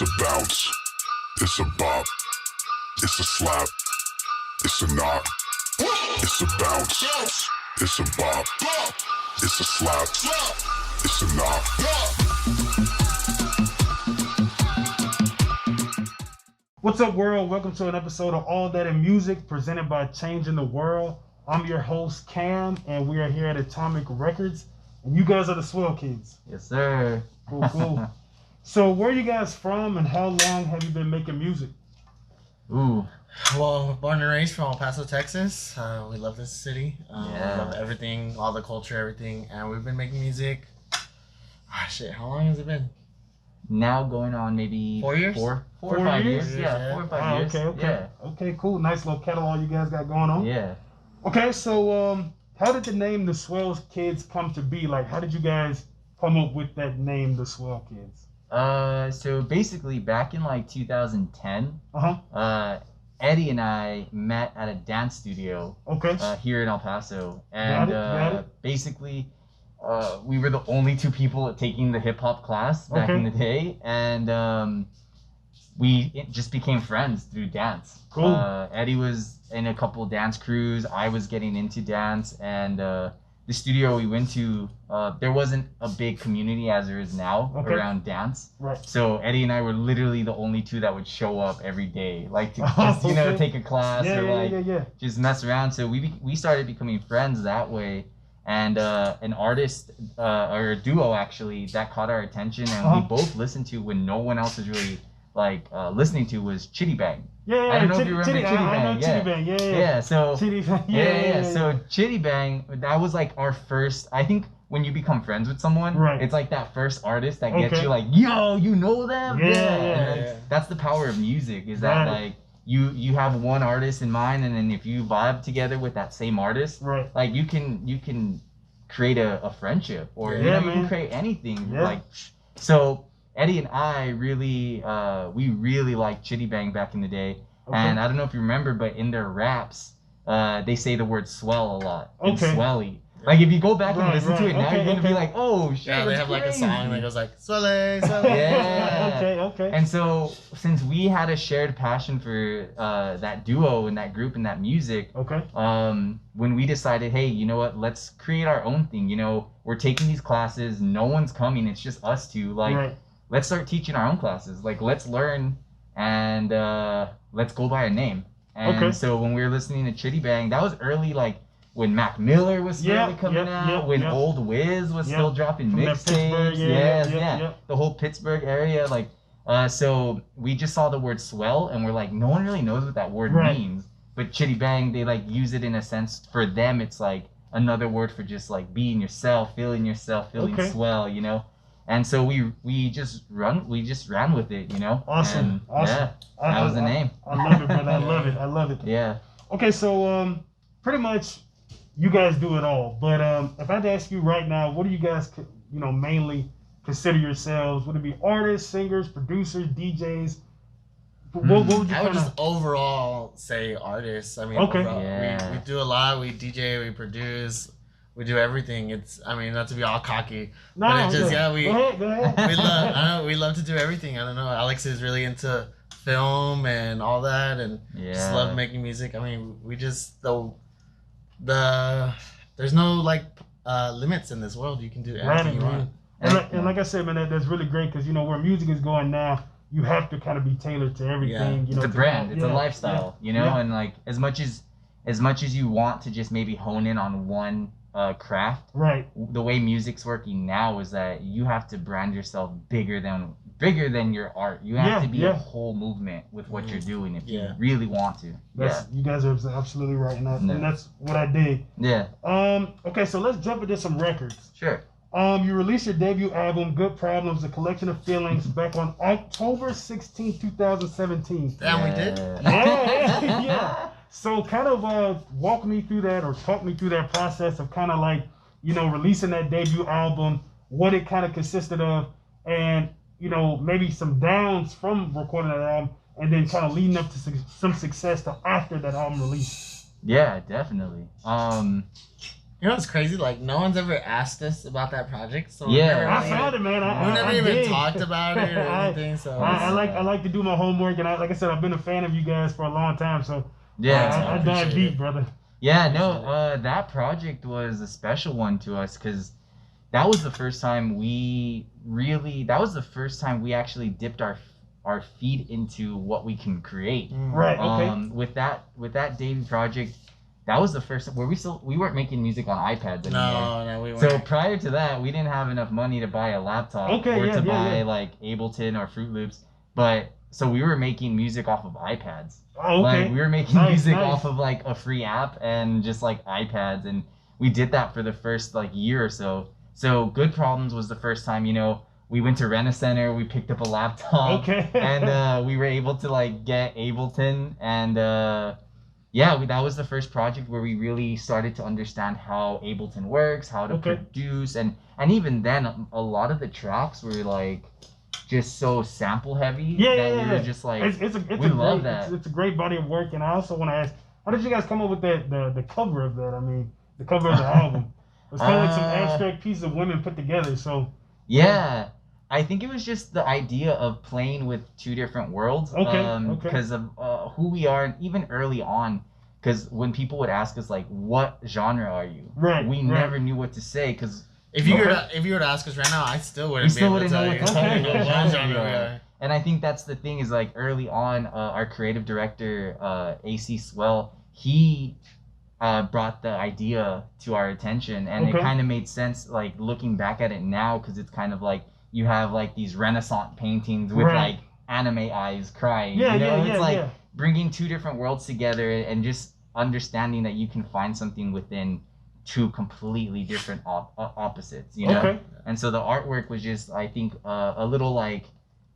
It's a bounce, it's a bop, it's a slap, it's a knock, it's a bounce, it's a bop, it's a slap, it's a knock. What's up, world? Welcome to an episode of All That in Music presented by Changing the World. I'm your host, Cam, and we are here at Atomic Records, and you guys are the Swell Kids. Yes, sir. Cool. So where are you guys from, and how long have you been making music? Ooh. Well, born and raised from Paso, Texas. We love this city. We Yeah. love everything, all the culture, everything. And we've been making music. How long has it been? Now going on maybe 4 years? Four or 4 5 years? years. Yeah, 4 or 5 years. Okay. Okay, cool. Nice little catalog you guys got going on. Yeah. Okay, so how did the name the Swell Kids come to be? Like, how did you guys come up with that name, the Swell Kids? So basically back in like 2010, Eddie and I met at a dance studio Okay. here in El Paso. And Got it. basically we were the only two people taking the hip hop class back in the day, and we just became friends through dance. Cool. Eddie was in a couple of dance crews. I was getting into dance, and the studio we went to, there wasn't a big community as there is now around dance. Right. So Eddie and I were literally the only two that would show up every day, like to just, take a class just mess around. So we started becoming friends that way. And an artist or a duo actually that caught our attention and we both listened to when no one else was really listening to was Chitty Bang. Yeah, I don't know if you remember Chitty Bang. I know Chitty Bang. Yeah. So Chitty Bang. Yeah. So Chitty Bang, that was like our first. I think when you become friends with someone, it's like that first artist that gets you like, yo, you know them. Yeah. That's the power of music. Is that like you have one artist in mind, and then if you vibe together with that same artist, like you can create a friendship, or you can create anything. Like so. Eddie and I really, we really liked Chitty Bang back in the day. And I don't know if you remember, but in their raps, they say the word swell a lot. And swelly. Like if you go back and listen to it now, you're going to be like, oh shit, yeah, they have crazy. like a song that goes like, swelle, swelle. Yeah. Okay. And so since we had a shared passion for that duo and that group and that music, when we decided, hey, you know what, let's create our own thing. You know, we're taking these classes, no one's coming, it's just us two. Like, let's start teaching our own classes. Like, let's learn and let's go by a name. And so when we were listening to Chitty Bang, that was early, like when Mac Miller was still coming out, when Old Wiz was still dropping mixtapes. The whole Pittsburgh area. Like, so we just saw the word swell and we're like, no one really knows what that word means. But Chitty Bang, they like use it in a sense. For them, it's like another word for just like being yourself, feeling swell, you know. And so we just ran with it, you know. Awesome. Yeah, that was the name. I love it, brother. I love it. Yeah. Okay, so pretty much you guys do it all. But if I had to ask you right now, what do you guys mainly consider yourselves? Would it be artists, singers, producers, DJs? What would you I would just overall say artists. I mean, overall, we do a lot. We DJ, we produce. We do everything. It's, I mean, not to be all cocky, but it's just, go ahead. we love to do everything. I don't know. Alex is really into film and all that, and just love making music. I mean, we just, there's no like limits in this world. You can do anything you want. And like I said, man, that's really great because, where music is going now, you have to kind of be tailored to everything. It's a brand. It's a lifestyle, and like as much as you want to just maybe hone in on one craft, the way music's working now is that you have to brand yourself bigger than your art. You have to be a whole movement with what you're doing if you really want to. You guys are absolutely right, and that's what I did. Okay, so let's jump into some records. Sure. You released your debut album, Good Problems, A Collection of Feelings, back on October 16, 2017. Damn, we did? Yeah. So kind of walk me through that, or talk me through that process of kind of like, releasing that debut album, what it kind of consisted of, and, maybe some downs from recording that album, and then kind of leading up to some success to after that album release. Yeah, definitely. You know what's crazy? Like, no one's ever asked us about that project. So I found it, man. We never even talked about it or anything. So I like to do my homework, and like I said, I've been a fan of you guys for a long time. So yeah, I dive deep, brother. Yeah, no, that project was a special one to us because that was the first time we actually dipped our feet into what we can create. Right. Okay. With that Davey project, that was the first where we weren't making music on iPads anymore. No, we weren't. So prior to that, we didn't have enough money to buy a laptop or to buy like Ableton or Fruit Loops, but so we were making music off of iPads. Oh, okay. Like we were making music off of like a free app and just like iPads, and we did that for the first like year or so. So Good Problems was the first time, we went to Rent-A-Center, we picked up a laptop, and we were able to like get Ableton, and that was the first project where we really started to understand how Ableton works, how to produce, and even then a lot of the tracks were like just so sample heavy we were just like, we love that. It's a great body of work, and I also want to ask, how did you guys come up with the cover of that? I mean, the cover of the album. It's kind of like some abstract piece of women put together. So yeah, I think it was just the idea of playing with two different worlds. Because of who we are, and even early on. Because when people would ask us like, "What genre are you?" We never knew what to say because. If you were to ask us right now, I still wouldn't be able to tell you what genre we are. And I think that's the thing is like early on, our creative director, AC Swell, he brought the idea to our attention, and it kind of made sense like looking back at it now because it's kind of like you have like these Renaissance paintings with like anime eyes crying. It's like bringing two different worlds together and just understanding that you can find something within two completely different opposites, and so the artwork was just, I think, a little like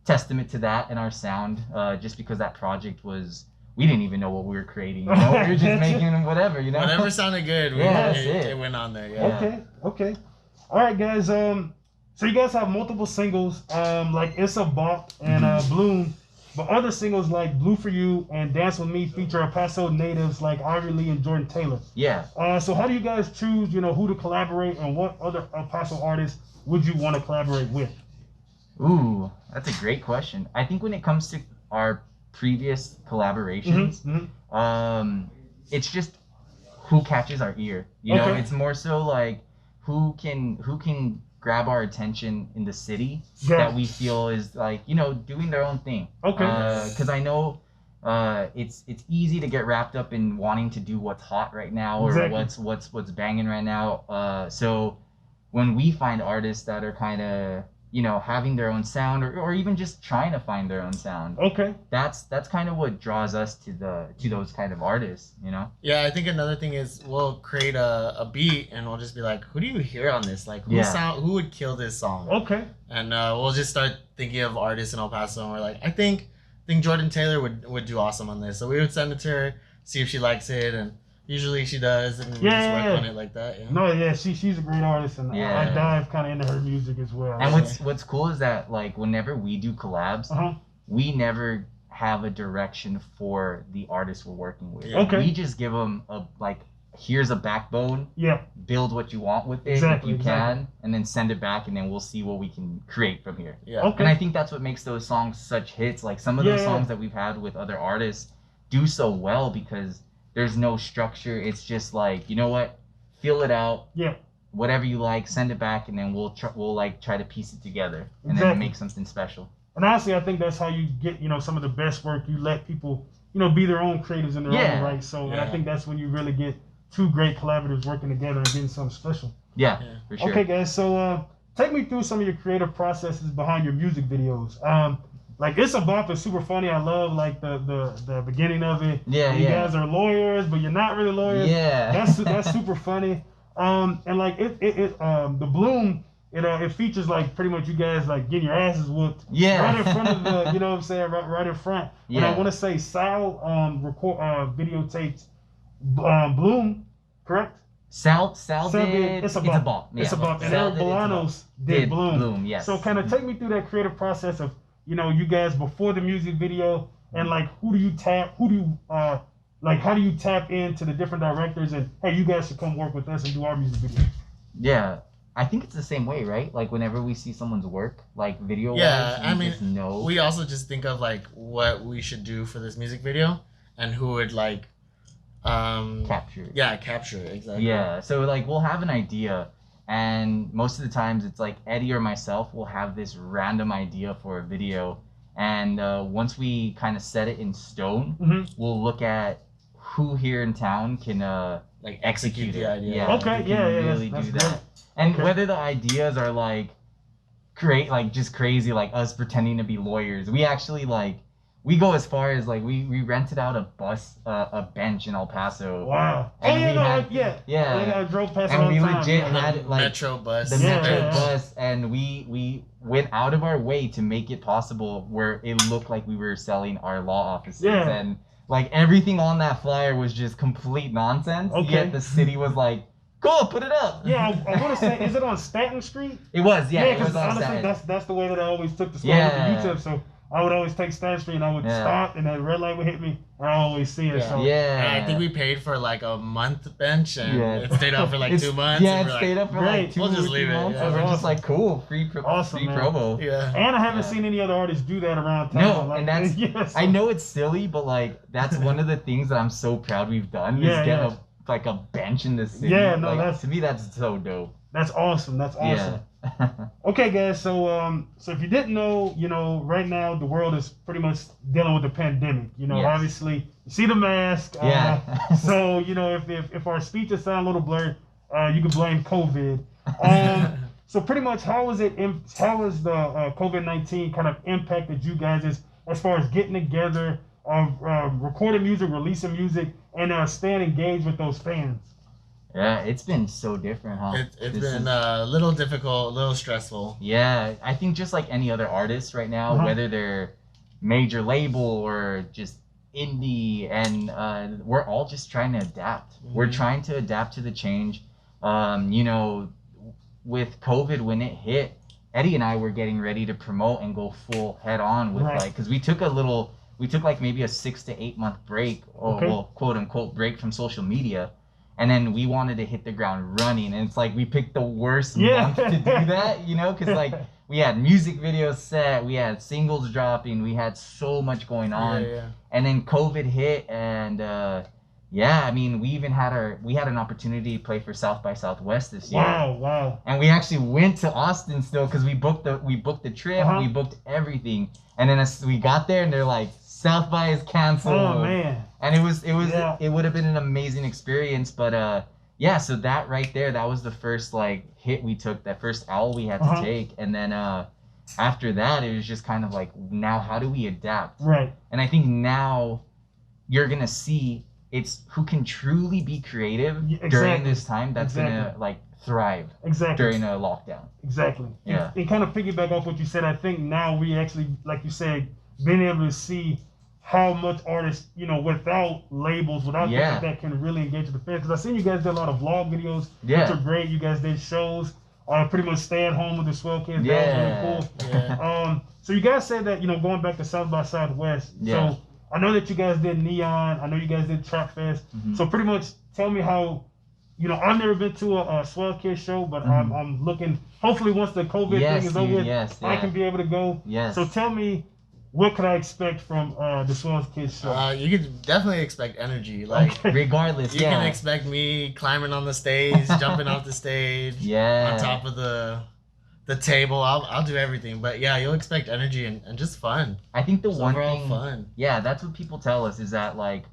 testament to that in our sound, just because that project was, we didn't even know what we were creating, we were just making whatever, whatever sounded good. It went on there. Okay. All right, guys. So you guys have multiple singles, like It's a Bop and Bloom. But other singles like Blue for You and Dance With Me feature Paso natives like Ivy Lee and Jordan Taylor. Yeah. So how do you guys choose, who to collaborate, and what other Paso artists would you want to collaborate with? Ooh, that's a great question. I think when it comes to our previous collaborations, it's just who catches our ear. It's more so like who can grab our attention in the city that we feel is like, doing their own thing. Because I know it's easy to get wrapped up in wanting to do what's hot right now or what's banging right now. So when we find artists that are kind of having their own sound or even just trying to find their own sound. That's kind of what draws us to those kind of artists, Yeah, I think another thing is we'll create a beat and we'll just be like, who do you hear on this? Like who would kill this song? And we'll just start thinking of artists in El Paso and we're like, I think Jordan Taylor would do awesome on this. So we would send it to her, see if she likes it, and usually she does, and we just work on it like that. No, she's a great artist, and I dive kind of into her music as well. And what's cool is that like whenever we do collabs, we never have a direction for the artist we're working with. We just give them here's a backbone. Build what you want with it if you can, and then send it back, and then we'll see what we can create from here. And I think that's what makes those songs such hits. Like some of those songs that we've had with other artists do so well because there's no structure. It's just like, you know what? Feel it out. Whatever you like, send it back, and then we'll try to piece it together and then make something special. And honestly, I think that's how you get, some of the best work. You let people, be their own creatives in their own right. So and I think that's when you really get two great collaborators working together and getting something special. Yeah, for sure. Okay, guys. So take me through some of your creative processes behind your music videos. Like It's a Bop is super funny. I love like the beginning of it. You guys are lawyers, but you're not really lawyers. That's super funny. And like the Bloom, it features like pretty much you guys like getting your asses whooped. Right in front of the, you know what I'm saying, right in front. And I want to say Sal videotaped Bloom, correct? Sal did It's a Bop. It's a Bop. And Eric Bolanos did Bloom. Yes. So kind of take me through that creative process of, you guys before the music video, and like who do you like how do you tap into the different directors and hey, you guys should come work with us and do our music video? Yeah, I think it's the same way, right? Like whenever we see someone's work, like video Yeah, wise, I mean, just know. we also just think of like what we should do for this music video and who would like capture it. Yeah, capture it, exactly. Yeah, so like we'll have an idea, and most of the times it's like Eddie or myself will have this random idea for a video, and once we kind of set it in stone, we'll look at who here in town can like execute the idea. Yeah, okay, yeah, really that's do that. great. And Okay. whether the ideas are like just crazy, like us pretending to be lawyers, we actually like we go as far as like we rented out a bench in El Paso. Wow. And oh we had- yeah. I drove past it And all we the time. legit yeah. had like Metro bus. the Yeah, Metro yeah. bus, and we went out of our way to make it possible where it looked like we were selling our law offices. Yeah. And like everything on that flyer was just complete nonsense. Okay. Yet the city was like, cool, put it up. Yeah, I want to say, is it on Stanton Street? It was, yeah, it was because on honestly, Saturday. that's the way that I always took the school Yeah. with the UTEP. So I would always take Stanton Street and I would Yeah. stop and that red light would hit me and I always see it. Yeah. So Yeah. And I think we paid for like a month bench and Yeah. it stayed up for like It's- 2 months. Yeah, and it we're stayed like, up for great. like 2 We'll just or 3 leave it, months. yeah. And we're just Awesome. like, cool, free Awesome, man. promo. Yeah. and I haven't Yeah. seen any other artists do that around town. No, like, and that's yeah, so- I know it's silly, but like that's one of the things that I'm so proud we've done Yeah, is get yeah. a bench in the city. Yeah, no, like, that's- to me that's so dope. That's awesome. That's awesome. Yeah. Okay, guys. So so if you didn't know, right now the world is pretty much dealing with the pandemic. Yes. Obviously you see the mask. Yeah. So if our speeches sound a little blurred, you can blame COVID. So pretty much, how has the COVID-19 kind of impacted you guys as far as getting together, recording music, releasing music, and staying engaged with those fans? Yeah, it's been so different, huh? It's This been is- a little difficult, a little stressful. Yeah, I think just like any other artist right now, Uh-huh. whether they're major label or just indie, and we're all just trying to adapt. We're Mhm. trying to adapt to the change. With COVID, when it hit, Eddie and I were getting ready to promote and go full head on with Right. because we took like maybe a 6 to 8 month break, or Okay. well, quote unquote break from social media. And then we wanted to hit the ground running, and it's like we picked the worst Yeah. month to do that, because like we had music videos set, we had singles dropping, we had so much going on, Yeah. and then COVID hit, and I mean we even had an opportunity to play for South by Southwest this year, Wow. and we actually went to Austin still because we booked the trip, Uh-huh. we booked everything, and then as we got there, and they're like, South by is canceled. Oh man. And Yeah. it would have been an amazing experience, but so that right there, that was the first like hit we took, that first L we had to Uh-huh. take, and then after that it was just kind of like, now how do we adapt? Right. And I think now you're gonna see it's who can truly be creative Yeah, during exactly. this time that's gonna Exactly. like thrive Exactly. during a lockdown. Exactly. Yeah. And kind of piggyback off what you said, I think now we actually, like you said, being able to see how much artists, without labels, without things Yeah. like that, can really engage with the fans. Because I seen you guys did a lot of vlog videos, Yeah. which are great. You guys did shows, pretty much stay at home with the Swell Kids. Yeah. That was really cool. Yeah. So you guys said that, going back to South by Southwest. Yeah. So I know that you guys did Neon. I know you guys did Trap Fest. Mhm. So pretty much tell me how, I've never been to a Swell Kids show, but Mhm. I'm looking, hopefully once the COVID Yes, thing is over dude, with, yes, I yeah. can be able to go. Yes. So tell me, what could I expect from the Swell Kids show? You could definitely expect energy. Like Okay. Regardless, you yeah. can expect me climbing on the stage, jumping off the stage, Yeah. on top of the table. I'll do everything. But yeah, you'll expect energy and just fun. I think the Just one overall thing, fun. yeah, that's what people tell us, is that like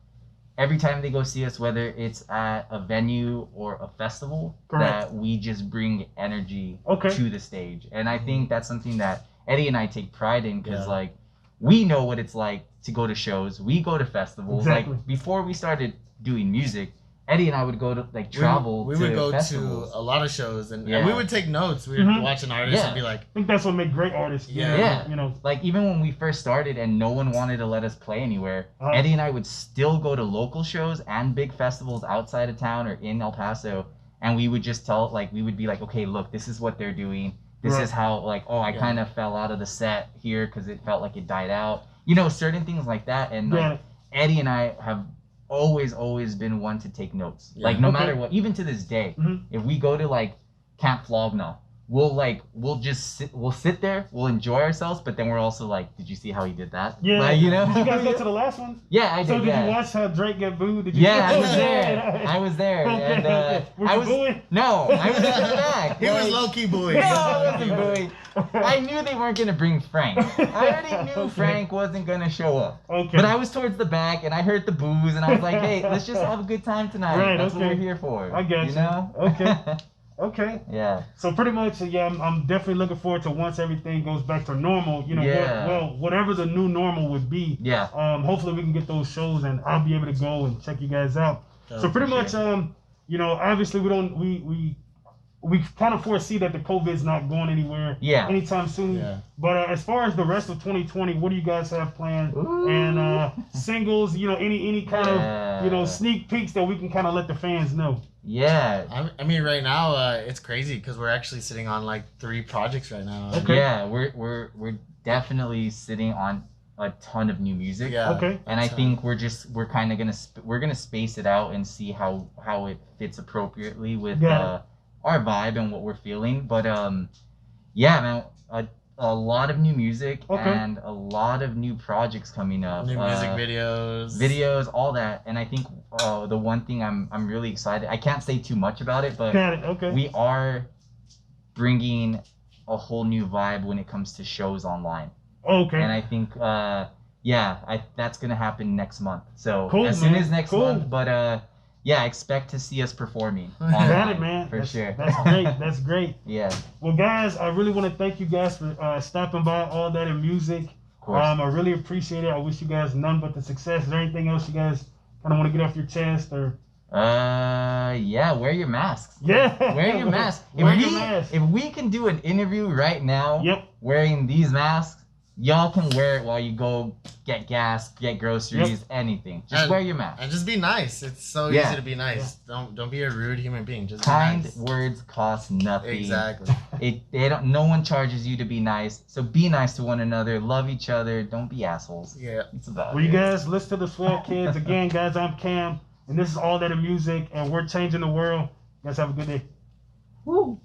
every time they go see us, whether it's at a venue or a festival, Correct. that we just bring energy Okay. to the stage. And I think that's something that Eddie and I take pride in, because Yeah. like we know what it's like to go to shows. We go to festivals. Exactly. Like before we started doing music, Eddie and I would go to like travel We to would go festivals. to a lot of shows and Yeah. we would take notes. We would Mhm. watch an artist Yeah. and be like, I think that's what makes great artists. Yeah. Like even when we first started and no one wanted to let us play anywhere, Uh-huh. Eddie and I would still go to local shows and big festivals outside of town or in El Paso, and we would just we would be like, okay, look, this is what they're doing. This Right. is how I Yeah. kind of fell out of the set here because it felt like it died out. Certain things like that. And like Yeah. Eddie and I have always been one to take notes. Yeah. Like no matter what, even to this day, if we go to like Camp Flogna, we'll sit there, we'll enjoy ourselves, but then we're also like, did you see how he did that? Yeah. Like, you know? Did you guys go to the last one? Yeah, I did. So did you watch how Drake get booed? Did you? Yeah, I was there. Okay, And were you booing? No, I was in the back. He was low key booing. No, I wasn't booing. I knew they weren't gonna bring Frank. I already knew Frank wasn't gonna show up. Okay. But I was towards the back and I heard the boos and I was like, hey, let's just have a good time tonight. Right, That's what we're here for. I get you. You know? Okay. Okay. Yeah. So pretty much, yeah, I'm definitely looking forward to once everything goes back to normal. You know, whatever the new normal would be. Yeah. Hopefully we can get those shows and I'll be able to go and check you guys out. So pretty much, you know, obviously we kind of foresee that the COVID's not going anywhere anytime soon. Yeah. But as far as the rest of 2020, what do you guys have planned? Ooh. And singles, you know, any kind of, you know, sneak peeks that we can kind of let the fans know. Yeah. I mean, right now it's crazy because we're actually sitting on like 3 projects right now. Okay. Yeah, we're definitely sitting on a ton of new music. Yeah. Okay. And I think we're kind of gonna space it out and see how it fits appropriately with our vibe and what we're feeling. But yeah, man, a lot of new music and a lot of new projects coming up. New music videos, all that. And I think the one thing I'm really excited. I can't say too much about it, but we are bringing a whole new vibe when it comes to shows online. Okay. And I think that's gonna happen next month. So as soon as next month, but yeah, expect to see us performing. Got it, man. For sure. That's great. That's great. Yeah. Well, guys, I really want to thank you guys for stopping by All That in Music. Of course. I really appreciate it. I wish you guys none but the success. Is there anything else you guys kind of want to get off your chest or? Yeah, wear your masks. Yeah. Wear your mask. If we can do an interview right now wearing these masks, y'all can wear it while you go get gas, get groceries, anything. Just wear your mask. And just be nice. It's so easy to be nice. Don't be a rude human being. Just kind be nice. Words cost nothing. Exactly. No one charges you to be nice. So be nice to one another. Love each other. Don't be assholes. Yeah. It's about you guys listen to the Swell Kids. Again, guys, I'm Cam. And this is All That in Music. And we're changing the world. You guys have a good day. Woo.